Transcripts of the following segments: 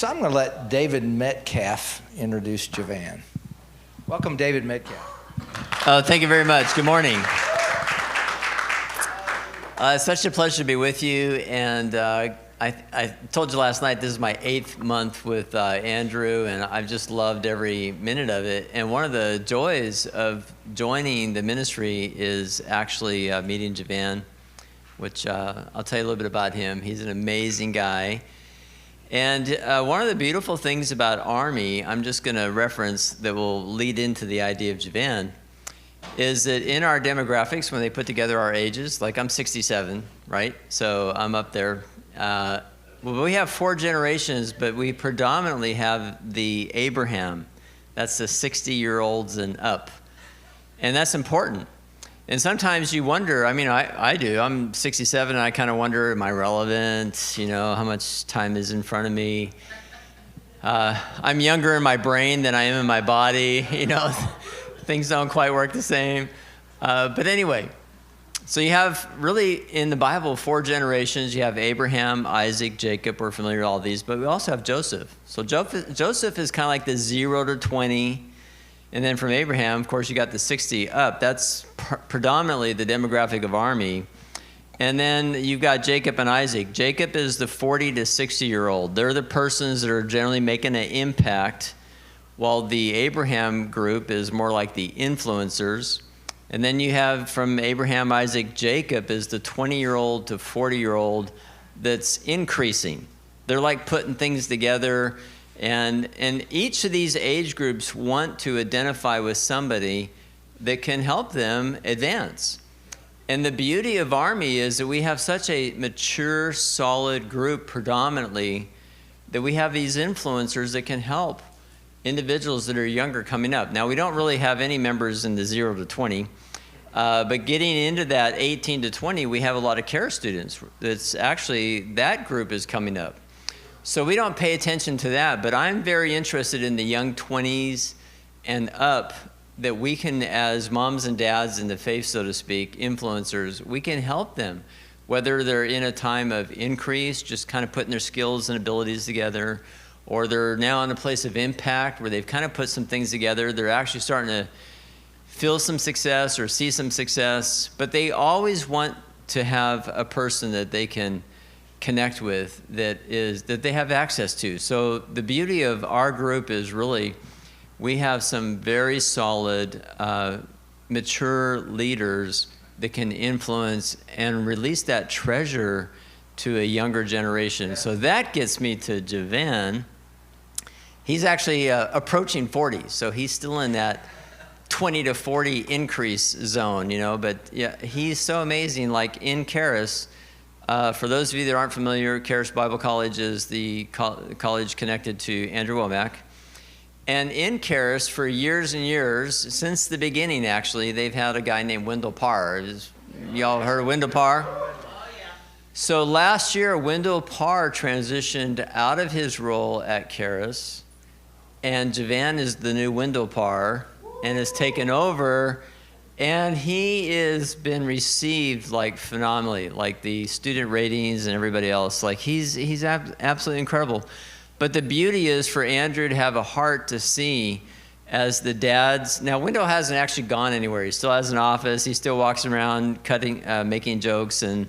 So I'm going to let David Metcalf introduce Javan. Welcome, David Metcalf. Thank you very much. Good morning. It's such a pleasure to be with you. And I told you last night, this is my 8th month with Andrew, and I've just loved every minute of it. And one of the joys of joining the ministry is actually meeting Javan, which I'll tell you a little bit about him. He's an amazing guy. And one of the beautiful things about ARMI, I'm just going to reference that will lead into the idea of Javan, is that in our demographics, when they put together our ages, like I'm 67, right? So I'm up there. Well, we have 4 generations, but we predominantly have the Abraham. That's the 60-year-olds and up. And that's important. And sometimes you wonder, I mean, I do. I'm 67, and I kind of wonder, am I relevant? You know, how much time is in front of me? I'm younger in my brain than I am in my body. You know, things don't quite work the same. But anyway, so you have really in the Bible 4 generations. You have Abraham, Isaac, Jacob. We're familiar with all these. But we also have Joseph. So Joseph is kind of like the 0 to 20. And then from Abraham, of course, you got the 60 up. That's predominantly the demographic of ARMI. And then you've got Jacob and Isaac. Jacob is the 40 to 60-year-old. They're the persons that are generally making an impact, while the Abraham group is more like the influencers. And then you have from Abraham, Isaac, Jacob is the 20-year-old to 40-year-old that's increasing. They're like putting things together. And each of these age groups want to identify with somebody that can help them advance. And the beauty of ARMI is that we have such a mature, solid group predominantly that we have these influencers that can help individuals that are younger coming up. Now, we don't really have any members in the 0 to 20, but getting into that 18 to 20, we have a lot of care students. That's actually, that group is coming up. So we don't pay attention to that, but I'm very interested in the young 20s and up, that we can, as moms and dads in the faith, so to speak, influencers, we can help them, whether they're in a time of increase, just kind of putting their skills and abilities together, or they're now in a place of impact where they've kind of put some things together. They're actually starting to feel some success or see some success, but they always want to have a person that they can connect with that they have access to. So the beauty of our group is really we have some very solid, mature leaders that can influence and release that treasure to a younger generation. So that gets me to Javan. He's actually approaching 40, so he's still in that 20 to 40 increase zone, you know, but yeah, he's so amazing. Like in Charis, for those of you that aren't familiar, Charis Bible College is the college connected to Andrew Womack. And in Charis, for years and years, since the beginning actually, they've had a guy named Wendell Parr. Y'all heard of Wendell Parr? So last year, Wendell Parr transitioned out of his role at Charis, and Javan is the new Wendell Parr and has taken over. And he has been received like phenomenally, like the student ratings and everybody else. Like he's absolutely incredible. But the beauty is for Andrew to have a heart to see as the dads. Now Wendell hasn't actually gone anywhere. He still has an office. He still walks around making jokes and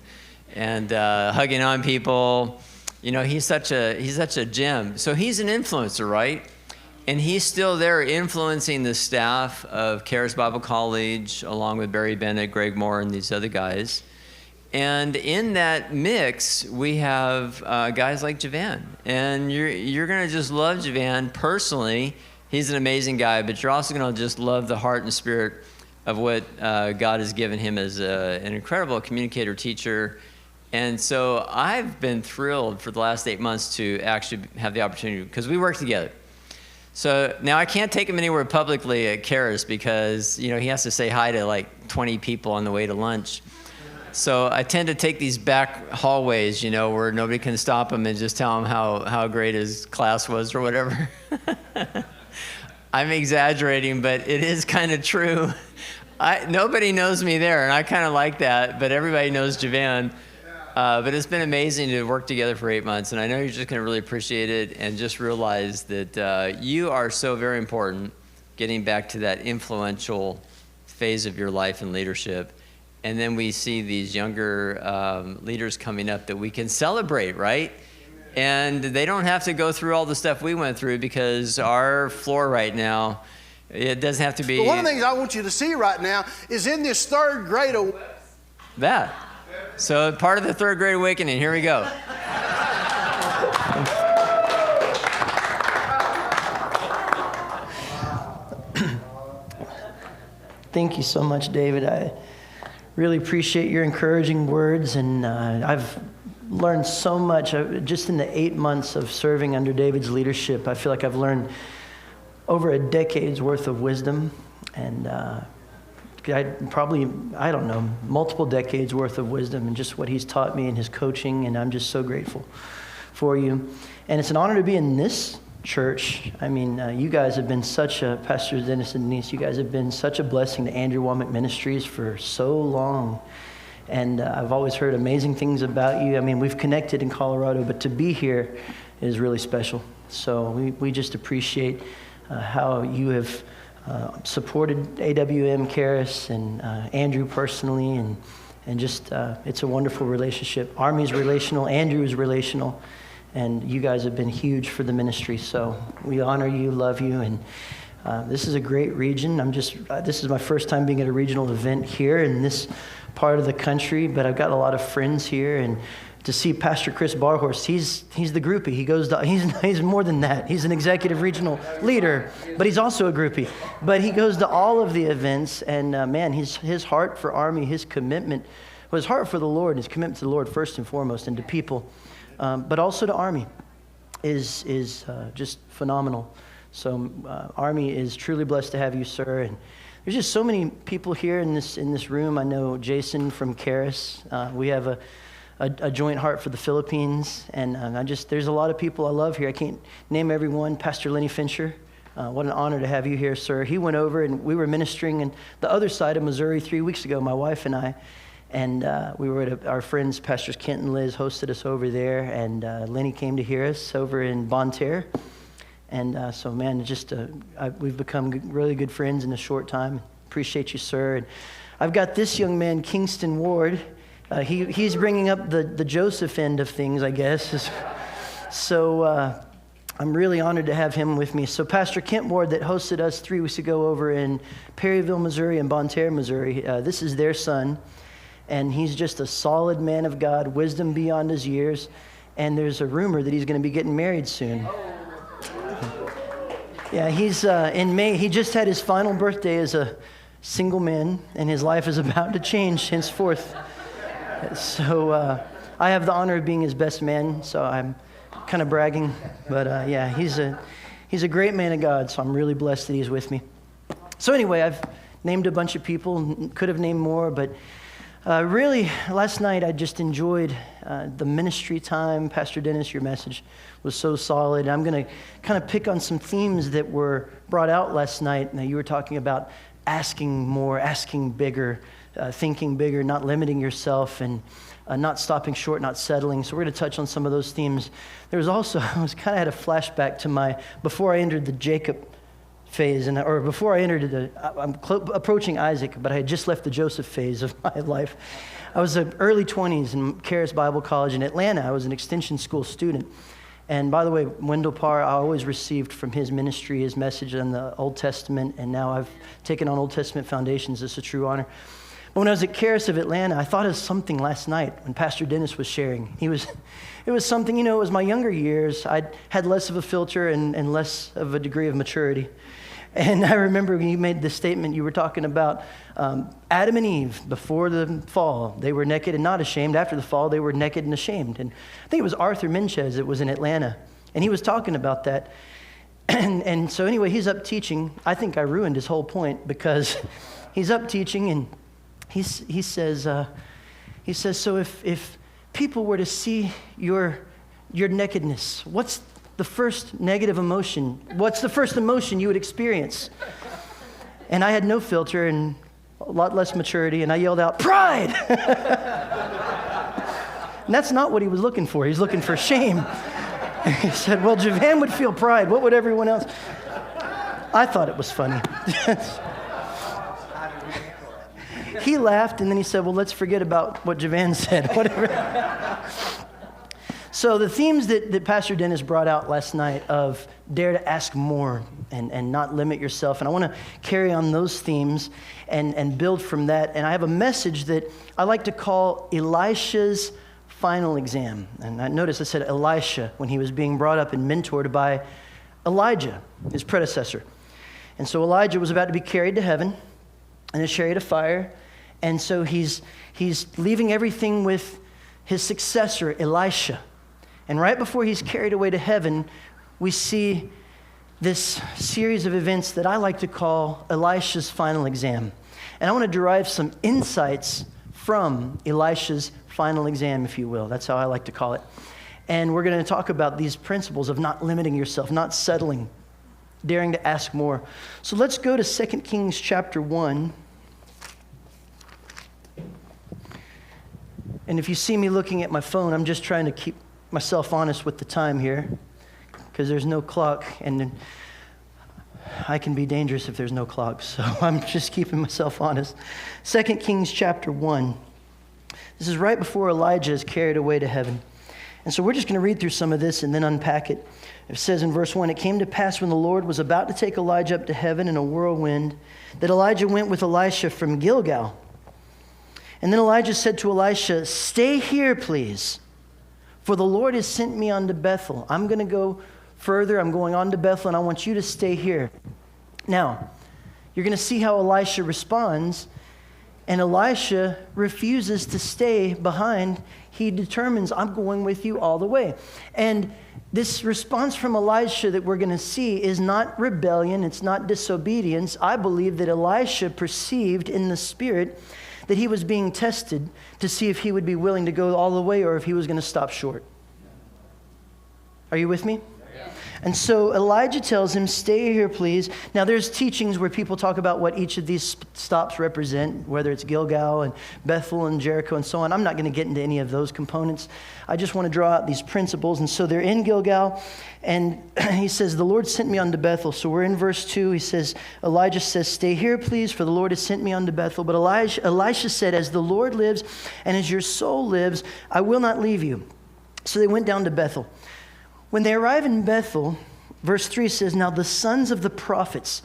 hugging on people. You know, he's such a gem. So he's an influencer, right? And he's still there influencing the staff of Charis Bible College, along with Barry Bennett, Greg Moore, and these other guys. And in that mix, we have guys like Javan. And you're going to just love Javan personally. He's an amazing guy, but you're also going to just love the heart and spirit of what God has given him as an incredible communicator, teacher. And so I've been thrilled for the last 8 months to actually have the opportunity, because we work together. So now I can't take him anywhere publicly at Charis because, you know, he has to say hi to like 20 people on the way to lunch. So I tend to take these back hallways, you know, where nobody can stop him and just tell him how great his class was or whatever. I'm exaggerating, but it is kind of true. Nobody knows me there, and I kind of like that, but everybody knows Javan. But it's been amazing to work together for 8 months, and I know you're just going to really appreciate it and just realize that you are so very important, getting back to that influential phase of your life and leadership. And then we see these younger leaders coming up that we can celebrate, right? And they don't have to go through all the stuff we went through, because our floor right now, it doesn't have to be. But one of the things I want you to see right now is in this third grade. That. So part of the third grade awakening, here we go. Thank you so much, David. I really appreciate your encouraging words, and I've learned so much just in the 8 months of serving under David's leadership. I feel like I've learned over a decade's worth of wisdom, and multiple decades worth of wisdom, and just what he's taught me in his coaching, and I'm just so grateful for you. And it's an honor to be in this church. I mean, you guys have been Pastor Dennis and Denise, you guys have been such a blessing to Andrew Womack Ministries for so long. And I've always heard amazing things about you. I mean, we've connected in Colorado, but to be here is really special. So we just appreciate how you have supported AWM, Karis, and Andrew personally, and just it's a wonderful relationship. ARMI's relational, Andrew's relational, and you guys have been huge for the ministry. So we honor you, love you, and this is a great region. This is my first time being at a regional event here in this part of the country, but I've got a lot of friends here, and to see Pastor Chris Barhorst, he's the groupie. He's more than that. He's an executive regional leader, but he's also a groupie. But he goes to all of the events, and man, his heart for ARMI, his commitment, his heart for the Lord, his commitment to the Lord first and foremost, and to people, but also to ARMI, is just phenomenal. So ARMI is truly blessed to have you, sir. And there's just so many people here in this room. I know Jason from Karis. We have a joint heart for the Philippines, and there's a lot of people I love here. I can't name everyone. Pastor Lenny Fincher, what an honor to have you here, sir. He went over, and we were ministering in the other side of Missouri 3 weeks ago, my wife and I, and we were at our friends, Pastors Kent and Liz, hosted us over there, and Lenny came to hear us over in Bonne Terre. And so, man, we've become really good friends in a short time. Appreciate you, sir. And I've got this young man, Kingston Ward. He's bringing up the Joseph end of things, I guess. So I'm really honored to have him with me. So Pastor Kent Ward, that hosted us 3 weeks ago over in Perryville, Missouri, and Bonne Terre, Missouri, this is their son. And he's just a solid man of God, wisdom beyond his years. And there's a rumor that he's going to be getting married soon. Yeah, he's in May. He just had his final birthday as a single man, and his life is about to change henceforth. So I have the honor of being his best man, so I'm kind of bragging. But yeah, he's a great man of God, so I'm really blessed that he's with me. So anyway, I've named a bunch of people, could have named more, but really, last night I just enjoyed the ministry time. Pastor Dennis, your message was so solid. I'm going to kind of pick on some themes that were brought out last night. Now, you were talking about asking more, asking bigger, thinking bigger, not limiting yourself, and not stopping short, not settling. So we're going to touch on some of those themes. There was also, I had a flashback to before I entered the Jacob phase, or before I entered I'm approaching Isaac, but I had just left the Joseph phase of my life. I was in early 20s in Karis Bible College in Atlanta. I was an extension school student. And by the way, Wendell Parr, I always received from his ministry, his message on the Old Testament, and now I've taken on Old Testament foundations. It's a true honor. But when I was at Karis of Atlanta, I thought of something last night when Pastor Dennis was sharing. It was something, it was my younger years. I had less of a filter and less of a degree of maturity. And I remember when you made the statement, you were talking about Adam and Eve before the fall. They were naked and not ashamed. After the fall, they were naked and ashamed. And I think it was Arthur Menchez that was in Atlanta. And he was talking about that. And so anyway, he's up teaching. I think I ruined his whole point because he's up teaching and he says, so if people were to see your nakedness, what's the first negative emotion? What's the first emotion you would experience? And I had no filter and a lot less maturity, and I yelled out, pride! And that's not what he was looking for. He's looking for shame. He said, well, Javan would feel pride. What would everyone else? I thought it was funny. He laughed, and then he said, well, let's forget about what Javan said. Whatever. So the themes that Pastor Dennis brought out last night of dare to ask more and not limit yourself. And I want to carry on those themes and build from that. And I have a message that I like to call Elisha's final exam. And I noticed I said Elisha when he was being brought up and mentored by Elijah, his predecessor. And so Elijah was about to be carried to heaven in a chariot of fire. And so he's leaving everything with his successor, Elisha. And right before he's carried away to heaven, we see this series of events that I like to call Elisha's final exam. And I want to derive some insights from Elisha's final exam, if you will. That's how I like to call it. And we're going to talk about these principles of not limiting yourself, not settling, daring to ask more. So let's go to 2 Kings chapter 1. And if you see me looking at my phone, I'm just trying to keep myself honest with the time here, because there's no clock, and I can be dangerous if there's no clock, so I'm just keeping myself honest. 2 Kings chapter 1. This is right before Elijah is carried away to heaven. And so we're just going to read through some of this and then unpack it. It says in verse 1, it came to pass when the Lord was about to take Elijah up to heaven in a whirlwind, that Elijah went with Elisha from Gilgal. And then Elijah said to Elisha, stay here, please, for the Lord has sent me on to Bethel. I'm going to go further. I'm going on to Bethel, and I want you to stay here. Now, you're going to see how Elisha responds, and Elisha refuses to stay behind. He determines, I'm going with you all the way. And this response from Elisha that we're going to see is not rebellion. It's not disobedience. I believe that Elisha perceived in the spirit that he was being tested to see if he would be willing to go all the way or if he was going to stop short. Are you with me? Yeah. And so Elijah tells him, stay here, please. Now, there's teachings where people talk about what each of these stops represent, whether it's Gilgal and Bethel and Jericho and so on. I'm not going to get into any of those components. I just want to draw out these principles. And so they're in Gilgal, and he says, the Lord sent me unto Bethel. So we're in verse 2. He says, Elijah says, stay here, please, for the Lord has sent me unto Bethel. But Elisha said, as the Lord lives and as your soul lives, I will not leave you. So they went down to Bethel. When they arrive in Bethel, verse 3 says, now the sons of the prophets.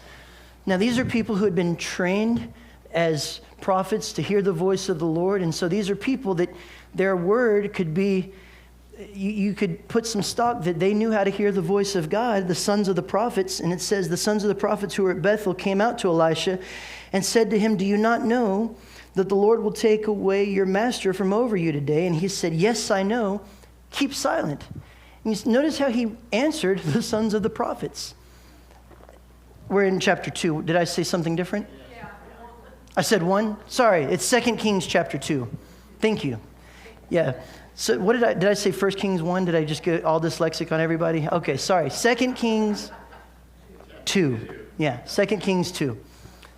Now these are people who had been trained as prophets to hear the voice of the Lord. And so these are people that their word could be, you could put some stock that they knew how to hear the voice of God, the sons of the prophets. And it says, the sons of the prophets who were at Bethel came out to Elisha and said to him, do you not know that the Lord will take away your master from over you today? And he said, yes, I know. Keep silent. And notice how he answered the sons of the prophets. We're in chapter 2. Did I say something different? Yeah. I said 1? Sorry, it's 2 Kings chapter 2. Thank you. Yeah. So what did I say 1 Kings 1? Did I just get all dyslexic on everybody? Okay, sorry. 2 Kings 2. Yeah, 2 Kings 2.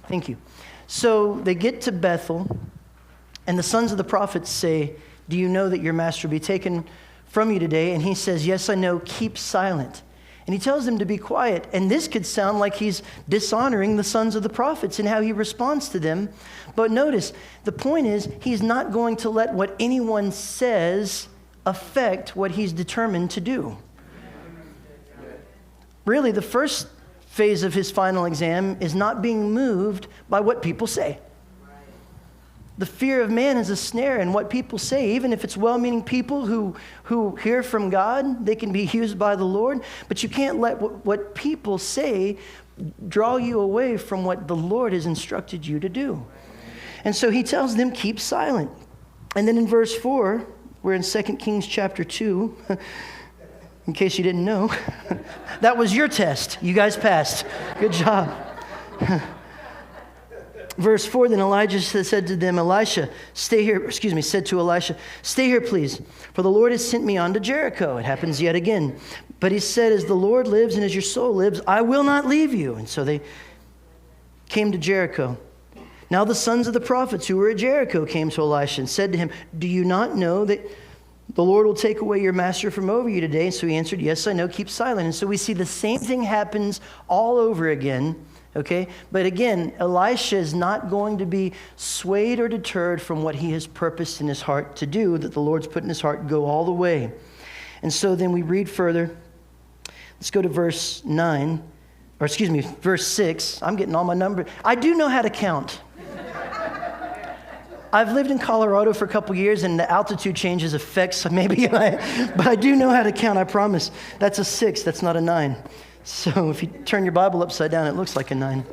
Thank you. So they get to Bethel, and the sons of the prophets say, do you know that your master will be taken from you today? And he says, yes, I know, keep silent. And he tells them to be quiet. And this could sound like he's dishonoring the sons of the prophets in how he responds to them. But notice, the point is, he's not going to let what anyone says affect what he's determined to do. Really, the first phase of his final exam is not being moved by what people say. The fear of man is a snare in what people say, even if it's well-meaning people who hear from God, they can be used by the Lord, but you can't let what people say draw you away from what the Lord has instructed you to do. And so he tells them, keep silent. And then in verse 4, we're in 2 Kings chapter 2, in case you didn't know. That was your test. You guys passed. Good job. Verse 4, then Elijah said to them, said to Elisha, stay here, please, for the Lord has sent me on to Jericho. It happens yet again. But he said, as the Lord lives and as your soul lives, I will not leave you. And so they came to Jericho. Now the sons of the prophets who were at Jericho came to Elisha and said to him, do you not know that The Lord will take away your master from over you today. And so he answered, yes, I know, keep silent. And so we see the same thing happens all over again, okay? But again, Elisha is not going to be swayed or deterred from what he has purposed in his heart to do, that the Lord's put in his heart, go all the way. And so then we read further. Let's go to verse 6. I'm getting all my numbers. I do know how to count. I've lived in Colorado for a couple years, and the altitude changes affects maybe, but I do know how to count, I promise. That's a 6, that's not a 9. So if you turn your Bible upside down, it looks like a 9.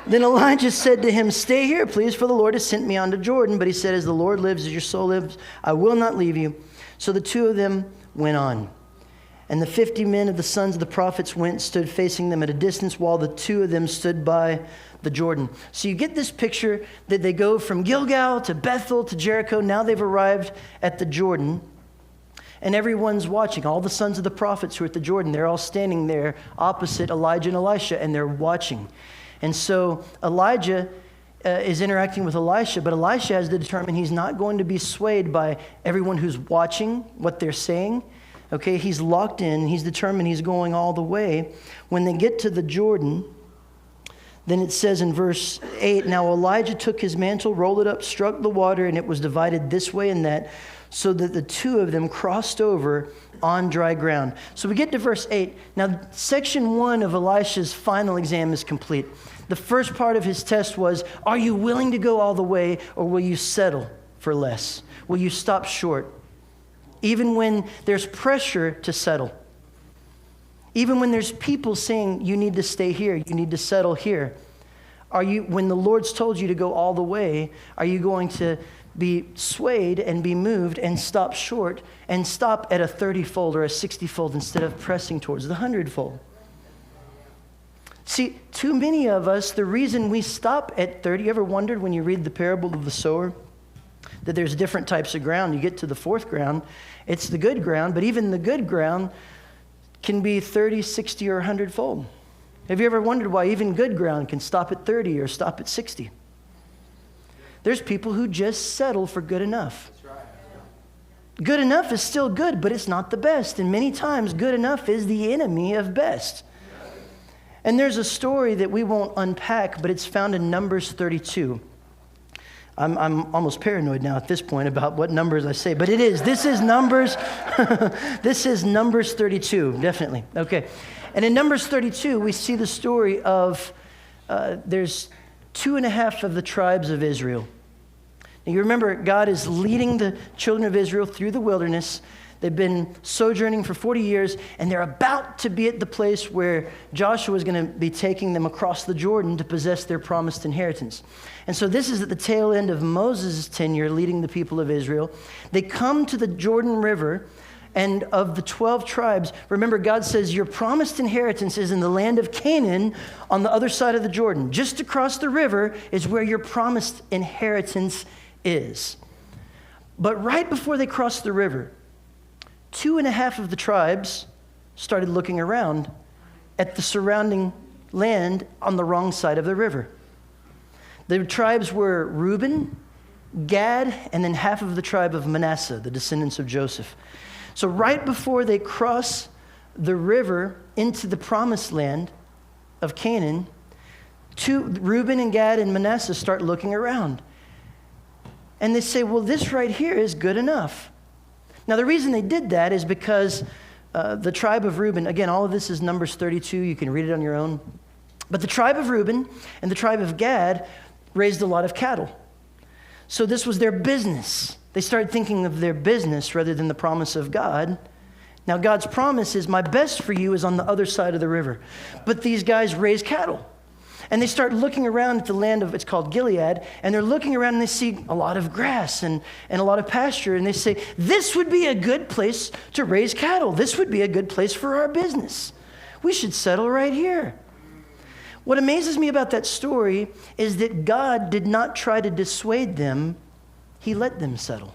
Then Elijah said to him, stay here, please, for the Lord has sent me on to Jordan. But he said, as the Lord lives, as your soul lives, I will not leave you. So the two of them went on. And the 50 men of the sons of the prophets went, stood facing them at a distance, while the two of them stood by the Jordan. So you get this picture that they go from Gilgal to Bethel to Jericho. Now they've arrived at the Jordan. And everyone's watching. All the sons of the prophets who are at the Jordan, they're all standing there opposite Elijah and Elisha, and they're watching. And so Elijah is interacting with Elisha, but Elisha has to determine he's not going to be swayed by everyone who's watching what they're saying. Okay, he's locked in. He's determined he's going all the way. When they get to the Jordan, then it says in verse 8, now Elijah took his mantle, rolled it up, struck the water, and it was divided this way and that, so that the two of them crossed over on dry ground. So we get to verse 8. Now, section 1 of Elisha's final exam is complete. The first part of his test was, are you willing to go all the way, or will you settle for less? Will you stop short? Even when there's pressure to settle. Even when there's people saying, you need to stay here, you need to settle here. When the Lord's told you to go all the way, are you going to be swayed and be moved and stop short and stop at a 30-fold or a 60-fold instead of pressing towards the 100-fold? See, too many of us, the reason we stop at 30, you ever wondered when you read the parable of the sower that there's different types of ground? You get to the fourth ground, it's the good ground, but even the good ground can be 30, 60, or 100-fold. Have you ever wondered why even good ground can stop at 30 or stop at 60? There's people who just settle for good enough. That's right. Good enough is still good, but it's not the best. And many times, good enough is the enemy of best. And there's a story that we won't unpack, but it's found in Numbers 32. I'm almost paranoid now at this point about what numbers I say, but it is. This is Numbers. This is Numbers 32, definitely. Okay. And in Numbers 32, we see the story of there's 2.5 of the tribes of Israel. Now you remember, God is leading the children of Israel through the wilderness. They've been sojourning for 40 years, and they're about to be at the place where Joshua is going to be taking them across the Jordan to possess their promised inheritance. And so this is at the tail end of Moses' tenure leading the people of Israel. They come to the Jordan River, and of the 12 tribes, remember, God says your promised inheritance is in the land of Canaan on the other side of the Jordan. Just across the river is where your promised inheritance is. But right before they crossed the river, 2.5 of the tribes started looking around at the surrounding land on the wrong side of the river. The tribes were Reuben, Gad, and then half of the tribe of Manasseh, the descendants of Joseph. So right before they cross the river into the promised land of Canaan, Reuben and Gad and Manasseh start looking around. And they say, well, this right here is good enough. Now, the reason they did that is because the tribe of Reuben, again, all of this is Numbers 32. You can read it on your own. But the tribe of Reuben and the tribe of Gad raised a lot of cattle. So this was their business. They started thinking of their business rather than the promise of God. Now, God's promise is my best for you is on the other side of the river. But these guys raise cattle. And they start looking around at the land of, it's called Gilead, and they're looking around and they see a lot of grass and a lot of pasture. And they say, this would be a good place to raise cattle. This would be a good place for our business. We should settle right here. What amazes me about that story is that God did not try to dissuade them. He let them settle.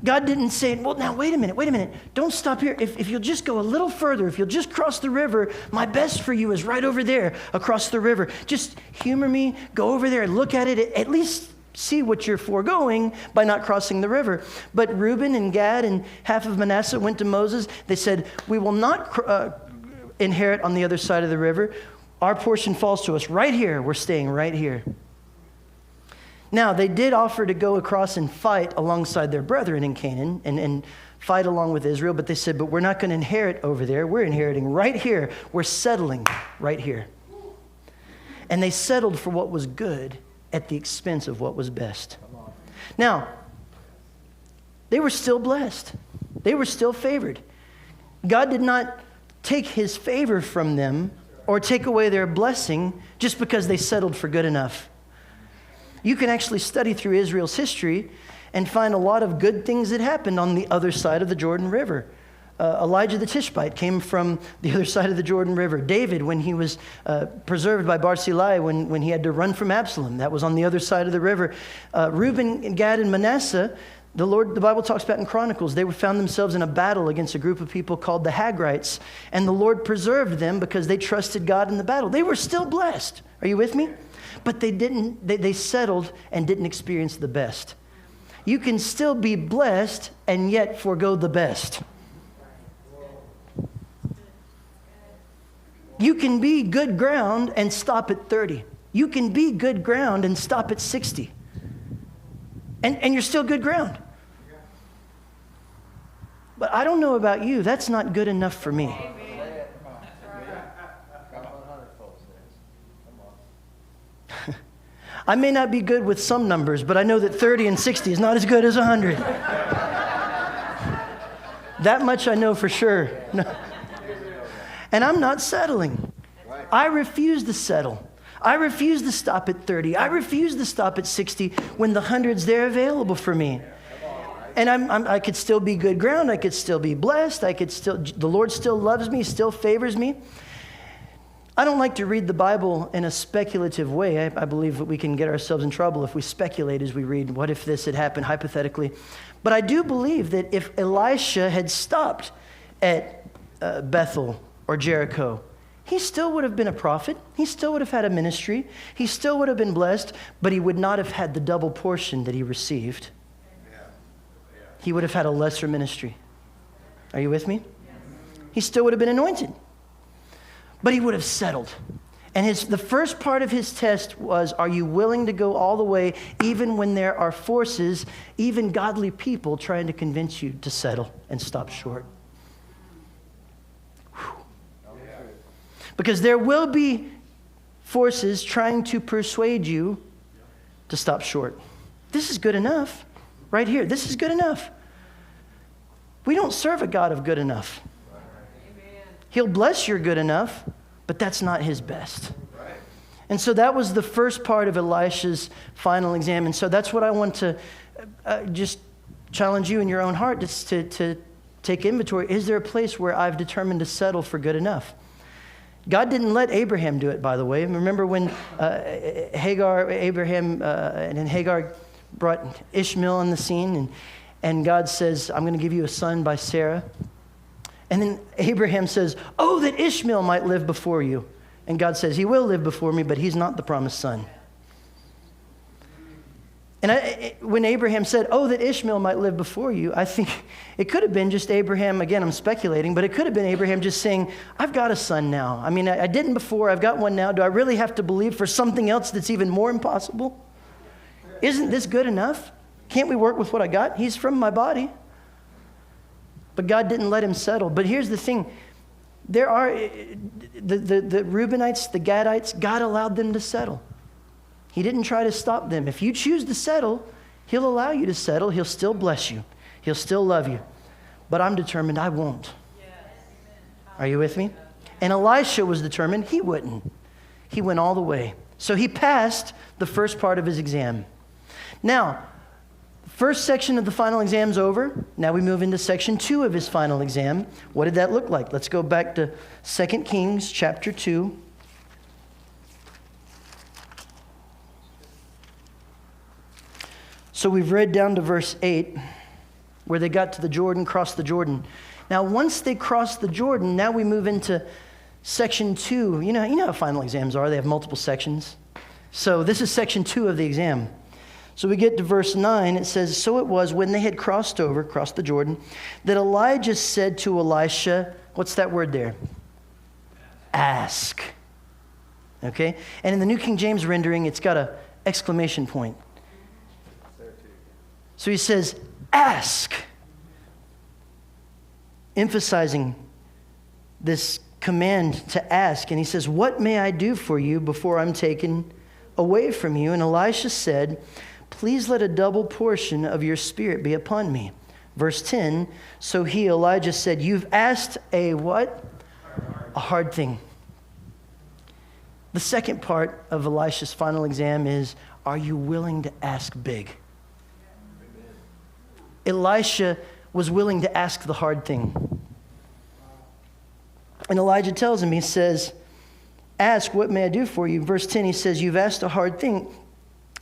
God didn't say, well, now, wait a minute. Don't stop here. If you'll just go a little further, if you'll just cross the river, my best for you is right over there across the river. Just humor me, go over there and look at it. At least see what you're foregoing by not crossing the river. But Reuben and Gad and half of Manasseh went to Moses. They said, we will not inherit on the other side of the river. Our portion falls to us right here. We're staying right here. Now, they did offer to go across and fight alongside their brethren in Canaan and fight along with Israel, but they said, but we're not going to inherit over there. We're inheriting right here. We're settling right here. And they settled for what was good at the expense of what was best. Now, they were still blessed. They were still favored. God did not take his favor from them or take away their blessing just because they settled for good enough. You can actually study through Israel's history and find a lot of good things that happened on the other side of the Jordan River. Elijah the Tishbite came from the other side of the Jordan River. David, when he was preserved by Barzillai, when he had to run from Absalom, that was on the other side of the river. Reuben, Gad, and Manasseh, the Bible talks about in Chronicles, they found themselves in a battle against a group of people called the Hagrites, and the Lord preserved them because they trusted God in the battle. They were still blessed. Are you with me? But they settled and didn't experience the best. You can still be blessed and yet forego the best. You can be good ground and stop at 30. You can be good ground and stop at 60. And you're still good ground. But I don't know about you. That's not good enough for me. I may not be good with some numbers, but I know that 30 and 60 is not as good as 100. That much I know for sure. No. And I'm not settling. I refuse to settle. I refuse to stop at 30. I refuse to stop at 60 when the 100's there available for me. And I could still be good ground. I could still be blessed. The Lord still loves me, still favors me. I don't like to read the Bible in a speculative way. I believe that we can get ourselves in trouble if we speculate as we read, what if this had happened hypothetically. But I do believe that if Elisha had stopped at Bethel or Jericho, he still would have been a prophet. He still would have had a ministry. He still would have been blessed, but he would not have had the double portion that he received. He would have had a lesser ministry. Are you with me? He still would have been anointed, but he would have settled. And the first part of his test was, are you willing to go all the way, even when there are forces, even godly people trying to convince you to settle and stop short? Because there will be forces trying to persuade you to stop short. This is good enough. Right here, this is good enough. We don't serve a God of good enough. He'll bless your good enough, but that's not his best. And so that was the first part of Elisha's final exam. And so that's what I want to just challenge you in your own heart to take inventory. Is there a place where I've determined to settle for good enough? God didn't let Abraham do it, by the way. Remember when Abraham and Hagar brought Ishmael on the scene, and God says, I'm going to give you a son by Sarah. And then Abraham says, oh, that Ishmael might live before you. And God says, he will live before me, but he's not the promised son. And when Abraham said, oh, that Ishmael might live before you, I think it could have been just Abraham, again, I'm speculating, but it could have been Abraham just saying, I've got a son now. I mean, I didn't before, I've got one now. Do I really have to believe for something else that's even more impossible? Isn't this good enough? Can't we work with what I got? He's from my body. But God didn't let him settle. But here's the thing. There are the Reubenites, the Gadites, God allowed them to settle. He didn't try to stop them. If you choose to settle, he'll allow you to settle. He'll still bless you. He'll still love you. But I'm determined I won't. Are you with me? And Elisha was determined he wouldn't. He went all the way. So he passed the first part of his exam. Now, first section of the final exam's over. Now we move into section 2 of his final exam. What did that look like? Let's go back to 2 Kings chapter 2. So we've read down to verse 8, where they got to the Jordan, crossed the Jordan. Now, once they crossed the Jordan, now we move into section 2. You know how final exams are. They have multiple sections. So this is section 2 of the exam. So we get to verse 9. It says, so it was when they had crossed the Jordan, that Elijah said to Elisha, what's that word there? Ask. Okay? And in the New King James rendering, it's got an exclamation point. So he says, ask. Emphasizing this command to ask. And he says, what may I do for you before I'm taken away from you? And Elisha said, please let a double portion of your spirit be upon me. Verse 10, so he, Elijah, said, you've asked a what? A hard thing. The second part of Elisha's final exam is, are you willing to ask big? Elisha was willing to ask the hard thing. And Elijah tells him, he says, ask, what may I do for you? Verse 10, he says, you've asked a hard thing.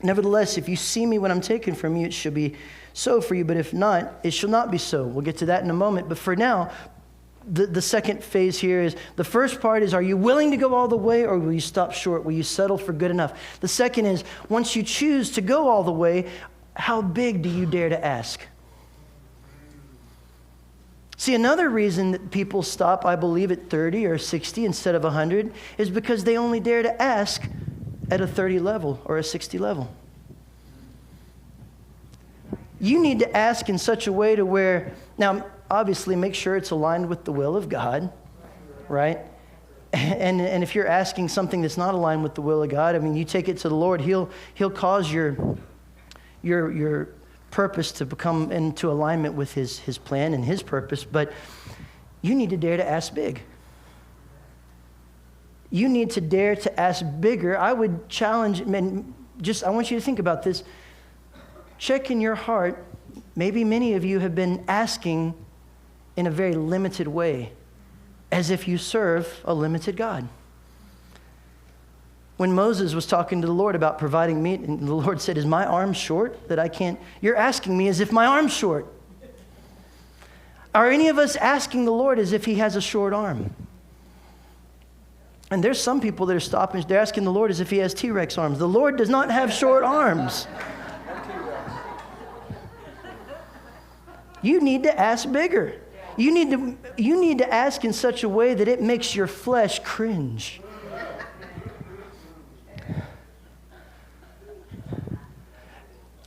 Nevertheless, if you see me when I'm taken from you, it shall be so for you. But if not, it shall not be so. We'll get to that in a moment. But for now, the second phase here is, the first part is, are you willing to go all the way, or will you stop short? Will you settle for good enough? The second is, once you choose to go all the way, how big do you dare to ask? See, another reason that people stop, I believe, at 30 or 60 instead of 100 is because they only dare to ask at a 30 level or a 60 level. You need to ask in such a way to where, now, obviously, make sure it's aligned with the will of God, right? And if you're asking something that's not aligned with the will of God, I mean, you take it to the Lord. He'll cause your purpose to become into alignment with his plan and his purpose. But you need to dare to ask big. You need to dare to ask bigger. I would challenge, and I want you to think about this. Check in your heart. Maybe many of you have been asking in a very limited way, as if you serve a limited God. When Moses was talking to the Lord about providing meat, and the Lord said, is my arm short that I can't? You're asking me as if my arm's short. Are any of us asking the Lord as if he has a short arm? And there's some people that are stopping, they're asking the Lord as if he has T-Rex arms. The Lord does not have short arms. You need to ask bigger. You need to ask in such a way that it makes your flesh cringe.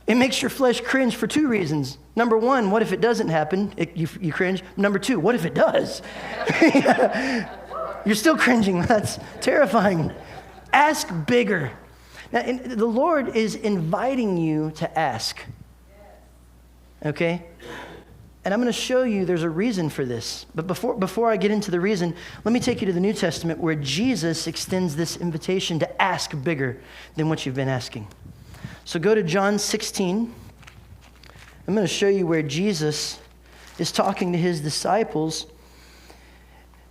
It makes your flesh cringe for two reasons. Number one, what if it doesn't happen? You cringe. Number two, what if it does? You're still cringing. That's terrifying. Ask bigger. Now, the Lord is inviting you to ask. Okay? And I'm going to show you there's a reason for this. But before I get into the reason, let me take you to the New Testament where Jesus extends this invitation to ask bigger than what you've been asking. So go to John 16. I'm going to show you where Jesus is talking to his disciples.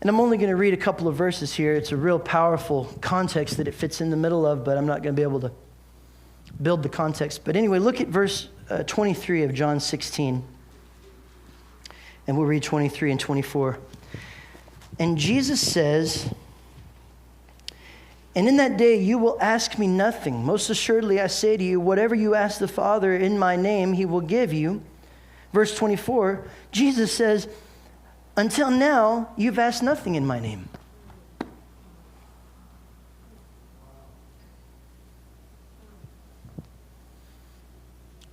And I'm only going to read a couple of verses here. It's a real powerful context that it fits in the middle of, but I'm not going to be able to build the context. But anyway, look at verse 23 of John 16. And we'll read 23 and 24. And Jesus says, and in that day you will ask me nothing. Most assuredly I say to you, whatever you ask the Father in my name, he will give you. Verse 24, Jesus says, until now you've asked nothing in my name.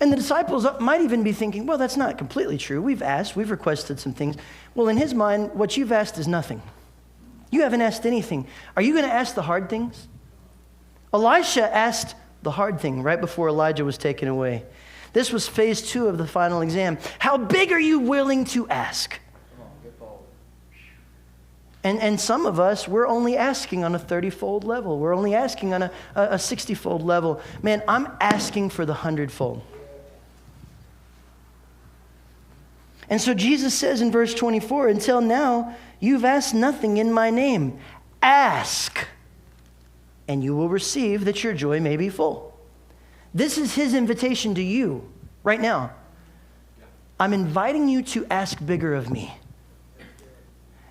And the disciples might even be thinking, well, that's not completely true. We've asked, we've requested some things. Well, in his mind, what you've asked is nothing. You haven't asked anything. Are you going to ask the hard things? Elisha asked the hard thing right before Elijah was taken away. This was phase 2 of the final exam. How big are you willing to ask? And some of us, we're only asking on a 30-fold level. We're only asking on a 60-fold level. Man, I'm asking for the 100-fold. And so Jesus says in verse 24, until now, you've asked nothing in my name. Ask, and you will receive that your joy may be full. This is his invitation to you right now. I'm inviting you to ask bigger of me.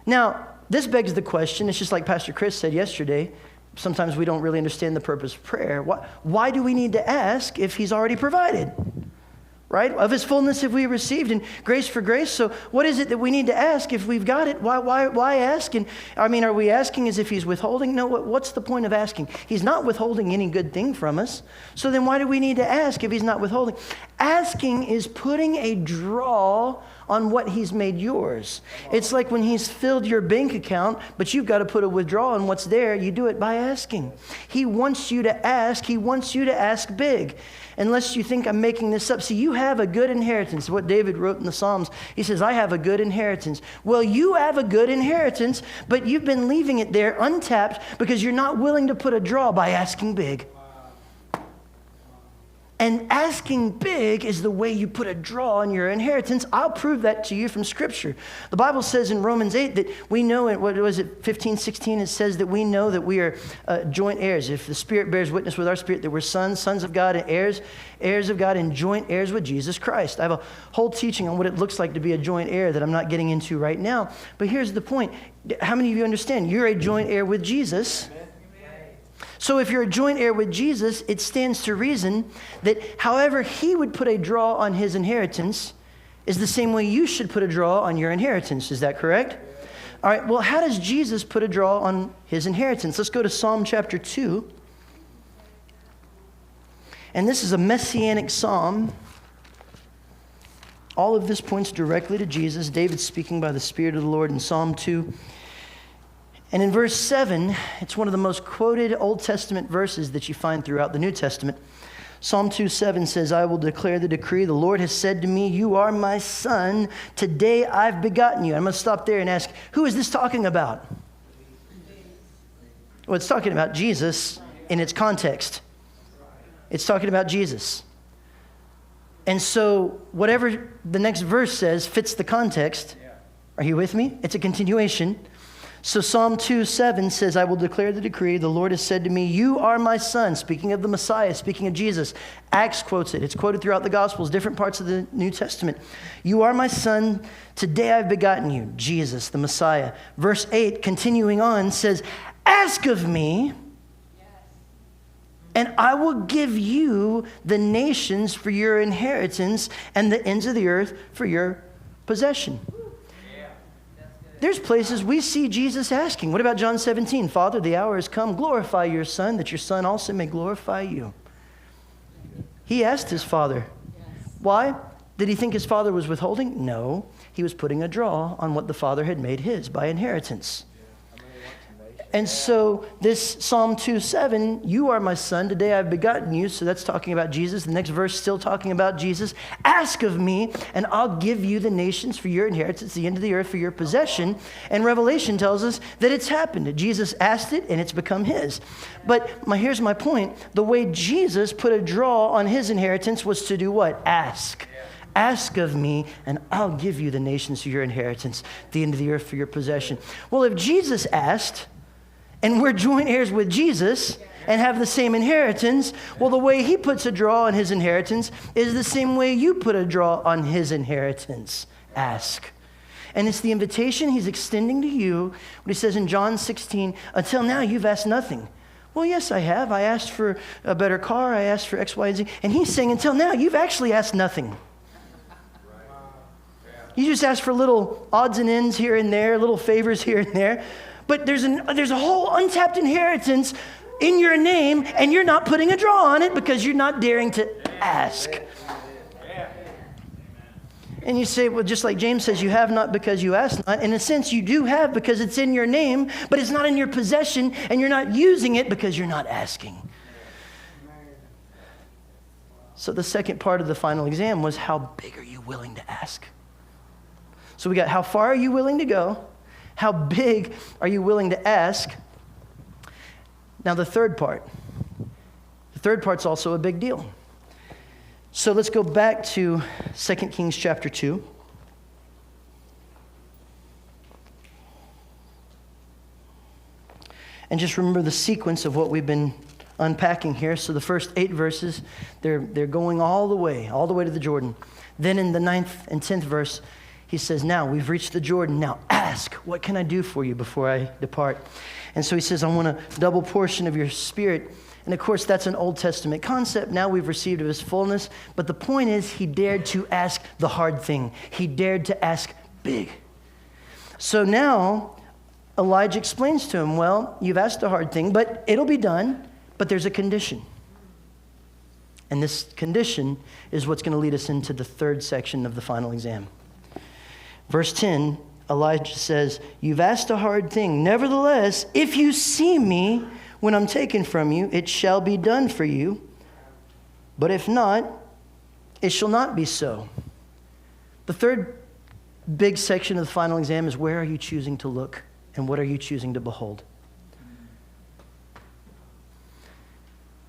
Now, this begs the question, it's just like Pastor Chris said yesterday, sometimes we don't really understand the purpose of prayer. Why do we need to ask if he's already provided? Right? Of his fullness have we received, and grace for grace. So what is it that we need to ask if we've got it? Why ask? And I mean, are we asking as if he's withholding? No, what's the point of asking? He's not withholding any good thing from us. So then why do we need to ask if he's not withholding? Asking is putting a draw on what he's made yours. It's like when he's filled your bank account, but you've got to put a withdrawal on what's there. You do it by asking. He wants you to ask. He wants you to ask big. Unless you think I'm making this up. See, you have a good inheritance. What David wrote in the Psalms, he says, I have a good inheritance. Well, you have a good inheritance, but you've been leaving it there untapped because you're not willing to put a draw by asking big. And asking big is the way you put a draw on your inheritance. I'll prove that to you from Scripture. The Bible says in Romans 8 that we know, what was it, 15, 16, it says that we know that we are joint heirs. If the Spirit bears witness with our spirit that we're sons of God and heirs of God and joint heirs with Jesus Christ. I have a whole teaching on what it looks like to be a joint heir that I'm not getting into right now. But here's the point. How many of you understand? You're a joint heir with Jesus. So if you're a joint heir with Jesus, it stands to reason that however he would put a draw on his inheritance is the same way you should put a draw on your inheritance. Is that correct? All right, well, how does Jesus put a draw on his inheritance? Let's go to Psalm chapter 2. And this is a messianic psalm. All of this points directly to Jesus. David speaking by the Spirit of the Lord in Psalm 2. And in verse 7, it's one of the most quoted Old Testament verses that you find throughout the New Testament. Psalm 2:7 says, I will declare the decree. The Lord has said to me, you are my son. Today I've begotten you. I'm going to stop there and ask, who is this talking about? Well, it's talking about Jesus in its context. It's talking about Jesus. And so whatever the next verse says fits the context. Are you with me? It's a continuation. So Psalm 2:7 says, I will declare the decree. The Lord has said to me, you are my son. Speaking of the Messiah, speaking of Jesus. Acts quotes it. It's quoted throughout the Gospels, different parts of the New Testament. You are my son. Today I've begotten you. Jesus, the Messiah. Verse 8, continuing on, says, ask of me, and I will give you the nations for your inheritance and the ends of the earth for your possession. There's places we see Jesus asking. What about John 17? Father, the hour has come. Glorify your Son, that your Son also may glorify you. He asked his Father. Why? Did he think his Father was withholding? No. He was putting a draw on what the Father had made his by inheritance. And so this Psalm 2:7, you are my son, today I've begotten you. So that's talking about Jesus. The next verse still talking about Jesus. Ask of me, and I'll give you the nations for your inheritance, the end of the earth for your possession. And Revelation tells us that it's happened. Jesus asked it, and it's become his. But here's my point. The way Jesus put a draw on his inheritance was to do what? Ask. Ask of me, and I'll give you the nations for your inheritance, the end of the earth for your possession. Well, if Jesus asked, and we're joint heirs with Jesus and have the same inheritance, well, the way he puts a draw on his inheritance is the same way you put a draw on his inheritance. Ask. And it's the invitation he's extending to you, what he says in John 16, until now you've asked nothing. Well, yes, I have. I asked for a better car. I asked for X, Y, and Z. And he's saying, until now, you've actually asked nothing. You just asked for little odds and ends here and there, little favors here and there. But there's a whole untapped inheritance in your name, and you're not putting a draw on it because you're not daring to ask. And you say, well, just like James says, you have not because you ask not. In a sense, you do have because it's in your name, but it's not in your possession, and you're not using it because you're not asking. So the second part of the final exam was, how big are you willing to ask? So we got, how far are you willing to go? How big are you willing to ask? Now the third part's also a big deal. So let's go back to 2 Kings chapter 2. And just remember the sequence of what we've been unpacking here. So the first 8 verses, they're going all the way to the Jordan. Then in the 9th and 10th verse, he says, now we've reached the Jordan. Now ask. ask, what can I do for you before I depart? And so he says, I want a double portion of your spirit. And of course, that's an Old Testament concept. Now we've received of his fullness. But the point is, he dared to ask the hard thing. He dared to ask big. So now Elijah explains to him, well, you've asked a hard thing, but it'll be done. But there's a condition. And this condition is what's going to lead us into the third section of the final exam. Verse 10, Elijah says, you've asked a hard thing. Nevertheless, if you see me when I'm taken from you, it shall be done for you. But if not, it shall not be so. The third big section of the final exam is, where are you choosing to look and what are you choosing to behold?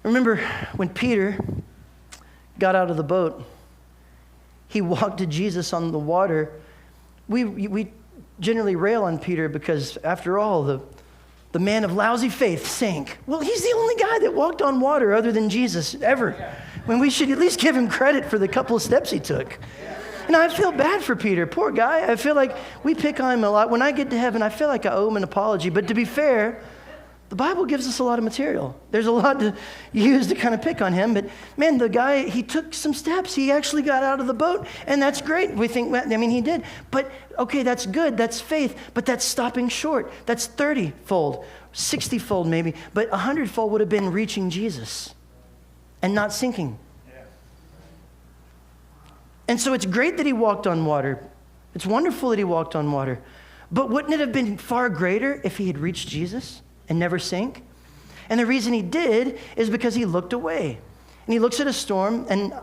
Remember when Peter got out of the boat, he walked to Jesus on the water. We generally rail on Peter because, after all, the man of lousy faith sank. Well, he's the only guy that walked on water other than Jesus ever. When we should at least give him credit for the couple of steps he took. And I feel bad for Peter. Poor guy. I feel like we pick on him a lot. When I get to heaven, I feel like I owe him an apology. But to be fair, the Bible gives us a lot of material. There's a lot to use to kind of pick on him. But man, the guy, he took some steps. He actually got out of the boat. And that's great. We think, well, I mean, he did. But okay, that's good. That's faith. But that's stopping short. That's 30-fold, 60-fold maybe. But 100-fold would have been reaching Jesus and not sinking. And so it's great that he walked on water. It's wonderful that he walked on water. But wouldn't it have been far greater if he had reached Jesus and never sank? And the reason he did is because he looked away. And he looks at a storm, and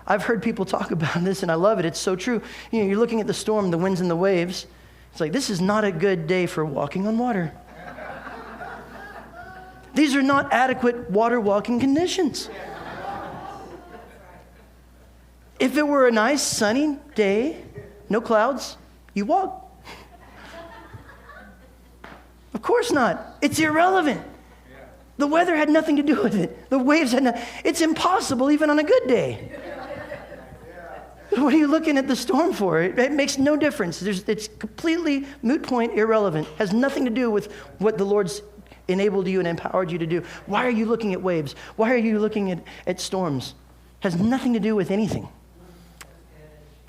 I've heard people talk about this, and I love it. It's so true. You know, you're looking at the storm, the winds and the waves. It's like, this is not a good day for walking on water. These are not adequate water walking conditions. If it were a nice sunny day, no clouds, you walk. Of course not. It's irrelevant. The weather had nothing to do with it. The waves had nothing. It's impossible even on a good day. What are you looking at the storm for? It makes no difference. It's completely moot point, irrelevant. Has nothing to do with what the Lord's enabled you and empowered you to do. Why are you looking at waves? Why are you looking at storms? Has nothing to do with anything.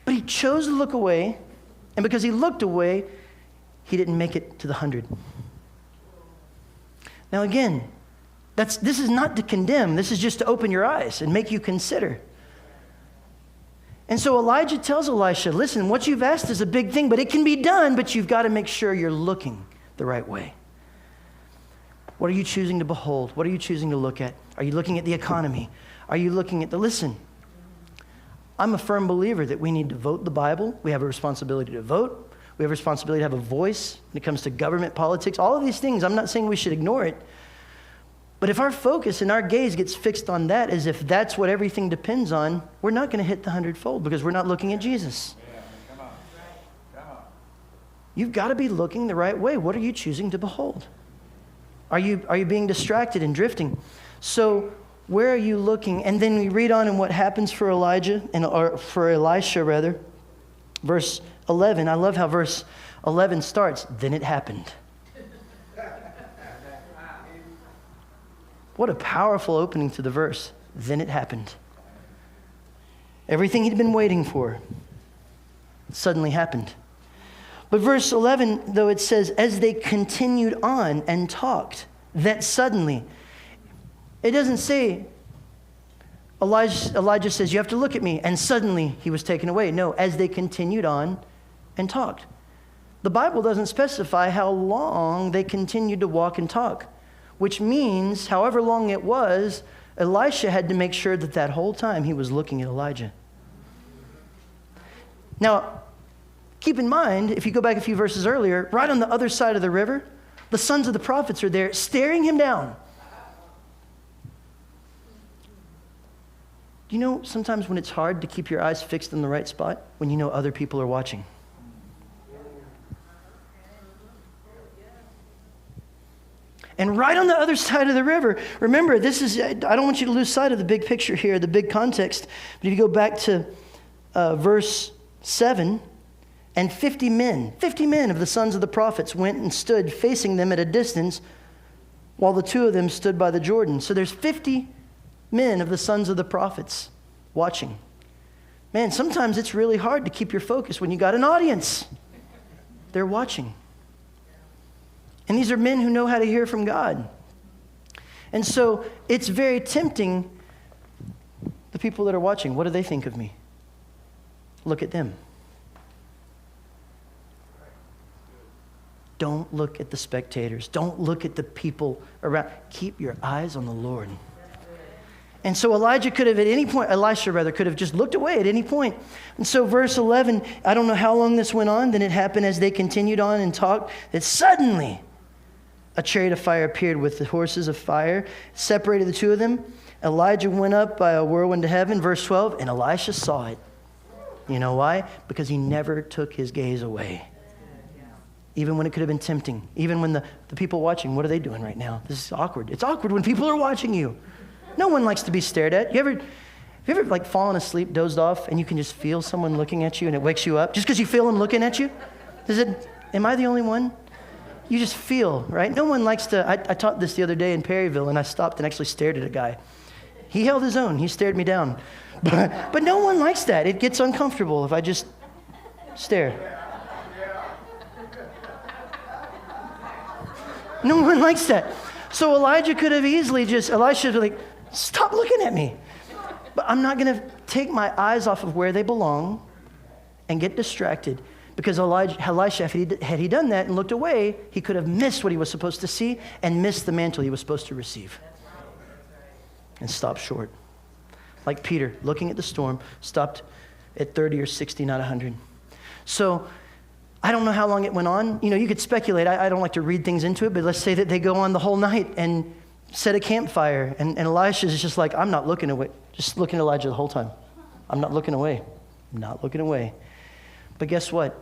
But he chose to look away, and because he looked away, he didn't make it to the 100. Now again, this is not to condemn. This is just to open your eyes and make you consider. And so Elijah tells Elisha, listen, what you've asked is a big thing, but it can be done, but you've got to make sure you're looking the right way. What are you choosing to behold? What are you choosing to look at? Are you looking at the economy? Are you looking at listen, I'm a firm believer that we need to vote the Bible. We have a responsibility to vote. We have a responsibility to have a voice when it comes to government, politics, all of these things. I'm not saying we should ignore it. But if our focus and our gaze gets fixed on that as if that's what everything depends on, we're not going to hit the 100-fold because we're not looking at Jesus. Come on. You've got to be looking the right way. What are you choosing to behold? Are you being distracted and drifting? So where are you looking? And then we read on in what happens for for Elisha rather. Verse 11. I love how verse 11 starts. Then it happened. What a powerful opening to the verse. Then it happened. Everything he'd been waiting for suddenly happened. But verse 11, though, it says, as they continued on and talked, that suddenly. It doesn't say, Elijah says, you have to look at me, and suddenly he was taken away. No, as they continued on and talked. The Bible doesn't specify how long they continued to walk and talk, which means however long it was, Elisha had to make sure that whole time he was looking at Elijah. Now, keep in mind, if you go back a few verses earlier, right on the other side of the river, the sons of the prophets are there staring him down. Do you know sometimes when it's hard to keep your eyes fixed in the right spot? When you know other people are watching. And right on the other side of the river, remember, I don't want you to lose sight of the big picture here, the big context. But if you go back to verse 7, And 50 men of the sons of the prophets went and stood facing them at a distance, while the two of them stood by the Jordan. So there's 50 men of the sons of the prophets watching. Man, sometimes it's really hard to keep your focus when you got an audience. They're watching. And these are men who know how to hear from God. And so it's very tempting. The people that are watching, what do they think of me? Look at them. Don't look at the spectators. Don't look at the people around. Keep your eyes on the Lord. And so Elisha could have just looked away at any point. And so verse 11, I don't know how long this went on. Then it happened as they continued on and talked that suddenly a chariot of fire appeared with the horses of fire, separated the two of them. Elijah went up by a whirlwind to heaven, verse 12, and Elisha saw it. You know why? Because he never took his gaze away. Even when it could have been tempting. Even when the people watching, what are they doing right now? This is awkward. It's awkward when people are watching you. No one likes to be stared at. Have you ever like fallen asleep, dozed off, and you can just feel someone looking at you and it wakes you up? Just because you feel them looking at you? Am I the only one? You just feel, right? No one likes to. I taught this the other day in Perryville, and I stopped and actually stared at a guy. He held his own. He stared me down. But no one likes that. It gets uncomfortable if I just stare. No one likes that. So Elijah could have easily Elisha was like, stop looking at me. But I'm not going to take my eyes off of where they belong and get distracted. Because Elisha, had he done that and looked away, he could have missed what he was supposed to see and missed the mantle he was supposed to receive. And stopped short. Like Peter, looking at the storm, stopped at 30 or 60, not 100. So I don't know how long it went on. You know, you could speculate. I don't like to read things into it, but let's say that they go on the whole night and set a campfire. And Elisha is just like, I'm not looking away. Just looking at Elijah the whole time. I'm not looking away. I'm not looking away. But guess what?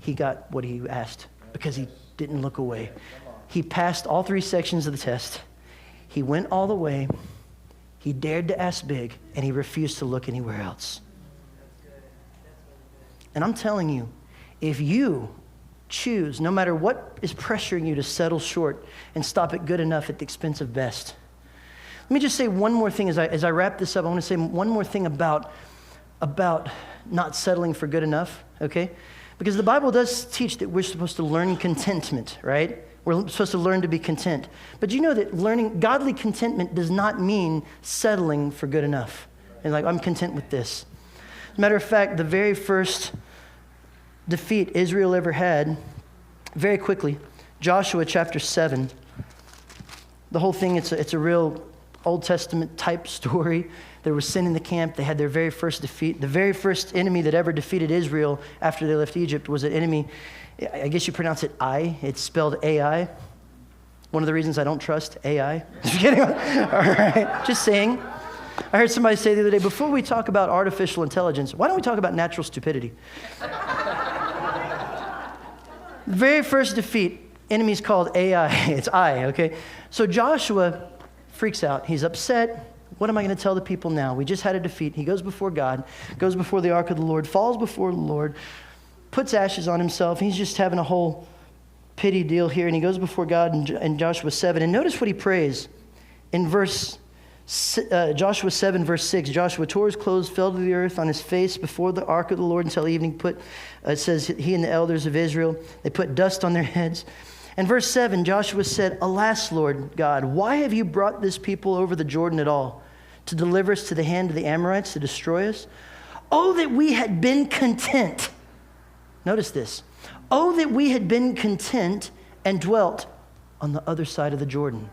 He got what he asked because he didn't look away. He passed all 3 sections of the test. He went all the way. He dared to ask big, and he refused to look anywhere else. And I'm telling you, if you choose, no matter what is pressuring you to settle short and stop at good enough at the expense of best. Let me just say one more thing as I wrap this up. I want to say one more thing about not settling for good enough, okay? Because the Bible does teach that we're supposed to learn contentment, right? We're supposed to learn to be content. But you know that learning godly contentment does not mean settling for good enough. And like, I'm content with this. As a matter of fact, the very first defeat Israel ever had, very quickly, Joshua chapter 7. The whole thing, it's a real Old Testament type story. There was sin in the camp. They had their very first defeat. The very first enemy that ever defeated Israel after they left Egypt was an enemy, I guess you pronounce it I. It's spelled A-I. One of the reasons I don't trust AI. Just kidding. All right, just saying. I heard somebody say the other day, before we talk about artificial intelligence, why don't we talk about natural stupidity? The very first defeat, enemy's called AI. It's I, okay? So Joshua freaks out. He's upset. What am I going to tell the people now? We just had a defeat. He goes before God, goes before the ark of the Lord, falls before the Lord, puts ashes on himself. He's just having a whole pity deal here, and he goes before God in Joshua 7. And notice what he prays in Joshua 7, verse 6. Joshua tore his clothes, fell to the earth on his face before the ark of the Lord until evening. It says he and the elders of Israel, they put dust on their heads. And verse 7, Joshua said, "Alas, Lord God, why have you brought this people over the Jordan at all? To deliver us to the hand of the Amorites to destroy us? Oh, that we had been content." Notice this. "Oh, that we had been content and dwelt on the other side of the Jordan."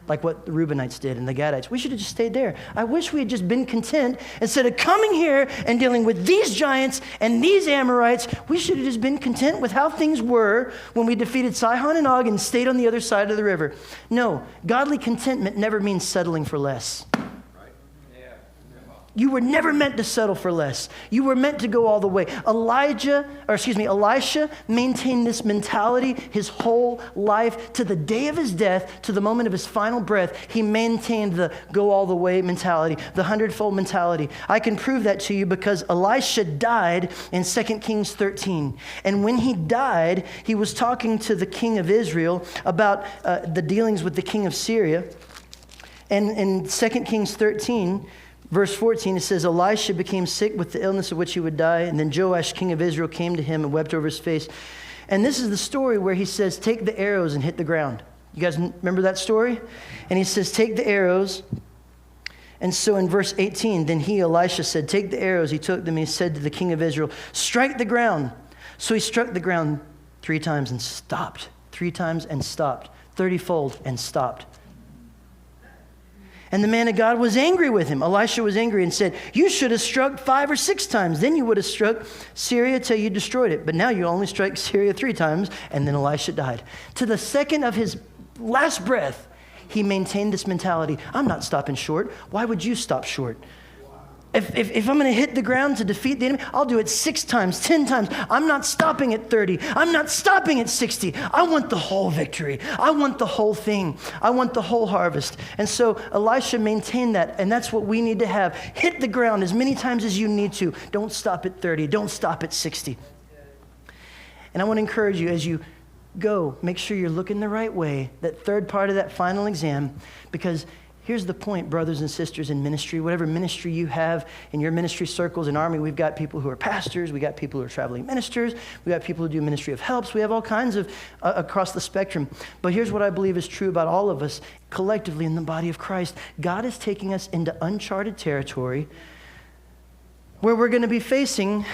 Like what the Reubenites did and the Gadites. We should have just stayed there. I wish we had just been content instead of coming here and dealing with these giants and these Amorites. We should have just been content with how things were when we defeated Sihon and Og and stayed on the other side of the river. No, godly contentment never means settling for less. You were never meant to settle for less. You were meant to go all the way. Elisha maintained this mentality his whole life to the day of his death, to the moment of his final breath. He maintained the go all the way mentality, the 100-fold mentality. I can prove that to you because Elisha died in 2 Kings 13. And when he died, he was talking to the king of Israel about the dealings with the king of Syria. And in 2 Kings 13, verse 14, it says, Elisha became sick with the illness of which he would die. And then Joash, king of Israel, came to him and wept over his face. And this is the story where he says, take the arrows and hit the ground. You guys remember that story? And he says, take the arrows. And so in verse 18, then he, Elisha, said, take the arrows. He took them and he said to the king of Israel, strike the ground. So he struck the ground 3 times and stopped. 3 times and stopped. 30-fold and stopped. And the man of God was angry with him. Elisha was angry and said, you should have struck 5 or 6 times. Then you would have struck Syria till you destroyed it. But now you only strike Syria 3 times. And then Elisha died. To the second of his last breath, he maintained this mentality. I'm not stopping short. Why would you stop short? If I'm going to hit the ground to defeat the enemy, I'll do it 6 times, 10 times. I'm not stopping at 30. I'm not stopping at 60. I want the whole victory. I want the whole thing. I want the whole harvest. And so Elisha maintained that, and that's what we need to have. Hit the ground as many times as you need to. Don't stop at 30. Don't stop at 60. And I want to encourage you as you go, make sure you're looking the right way, that third part of that final exam, because here's the point, brothers and sisters in ministry, whatever ministry you have in your ministry circles in ARMI, we've got people who are pastors, we got people who are traveling ministers, we got people who do ministry of helps, we have all kinds of across the spectrum. But here's what I believe is true about all of us collectively in the body of Christ. God is taking us into uncharted territory where we're going to be facing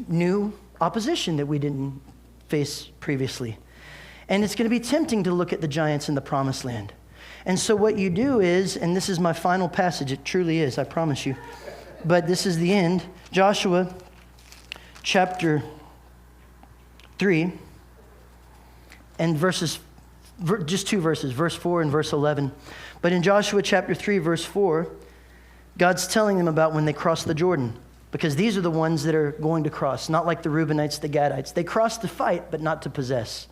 new opposition that we didn't face previously. And it's going to be tempting to look at the giants in the promised land. And so what you do is, and this is my final passage, it truly is, I promise you, but this is the end. Joshua chapter 3 and just 2 verses, verse 4 and verse 11. But in Joshua chapter 3, verse 4, God's telling them about when they cross the Jordan, because these are the ones that are going to cross, not like the Reubenites, the Gadites. They cross to fight, but not to possess.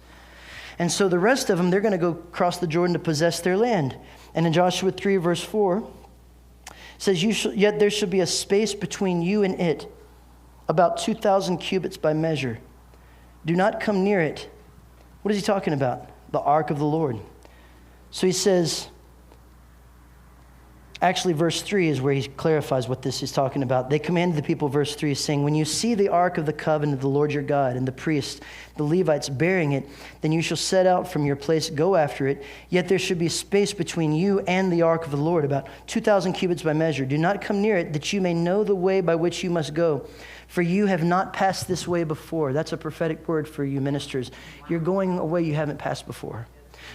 And so the rest of them, they're going to go cross the Jordan to possess their land. And in Joshua 3, verse 4, it says, yet there shall be a space between you and it, about 2,000 cubits by measure. Do not come near it. What is he talking about? The ark of the Lord. So he says, actually, verse 3 is where he clarifies what this is talking about. They commanded the people, verse 3, saying, when you see the ark of the covenant of the Lord your God and the priests, the Levites bearing it, then you shall set out from your place, go after it. Yet there should be space between you and the ark of the Lord, about 2,000 cubits by measure. Do not come near it, that you may know the way by which you must go. For you have not passed this way before. That's a prophetic word for you ministers. You're going a way you haven't passed before.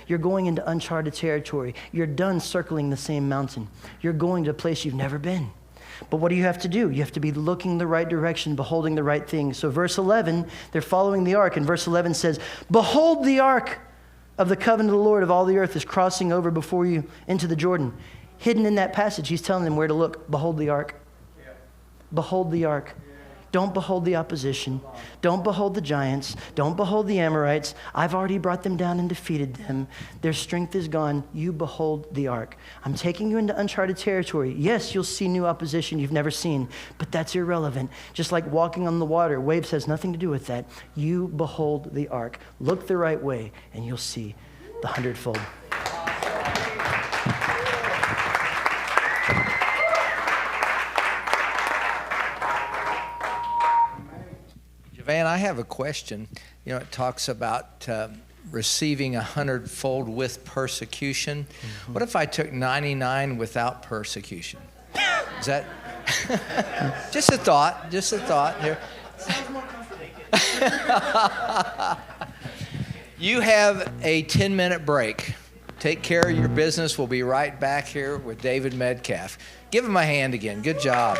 You're going into uncharted territory. You're done circling the same mountain. You're going to a place you've never been. But what do you have to do? You have to be looking the right direction, beholding the right thing. So verse 11, they're following the ark. And verse 11 says, behold, the ark of the covenant of the Lord of all the earth is crossing over before you into the Jordan. Hidden in that passage, he's telling them where to look. Behold the ark. Yeah. Behold the ark. Don't behold the opposition. Don't behold the giants. Don't behold the Amorites. I've already brought them down and defeated them. Their strength is gone. You behold the ark. I'm taking you into uncharted territory. Yes, you'll see new opposition you've never seen, but that's irrelevant. Just like walking on the water, waves has nothing to do with that. You behold the ark. Look the right way, and you'll see the 100-fold. Javan, I have a question. You know, it talks about receiving 100-fold with persecution. Mm-hmm. What if I took 99 without persecution? Is that just a thought? Just a thought here. Sounds more comforting. You have a 10-minute break. Take care of your business. We'll be right back here with David Metcalf. Give him a hand again. Good job.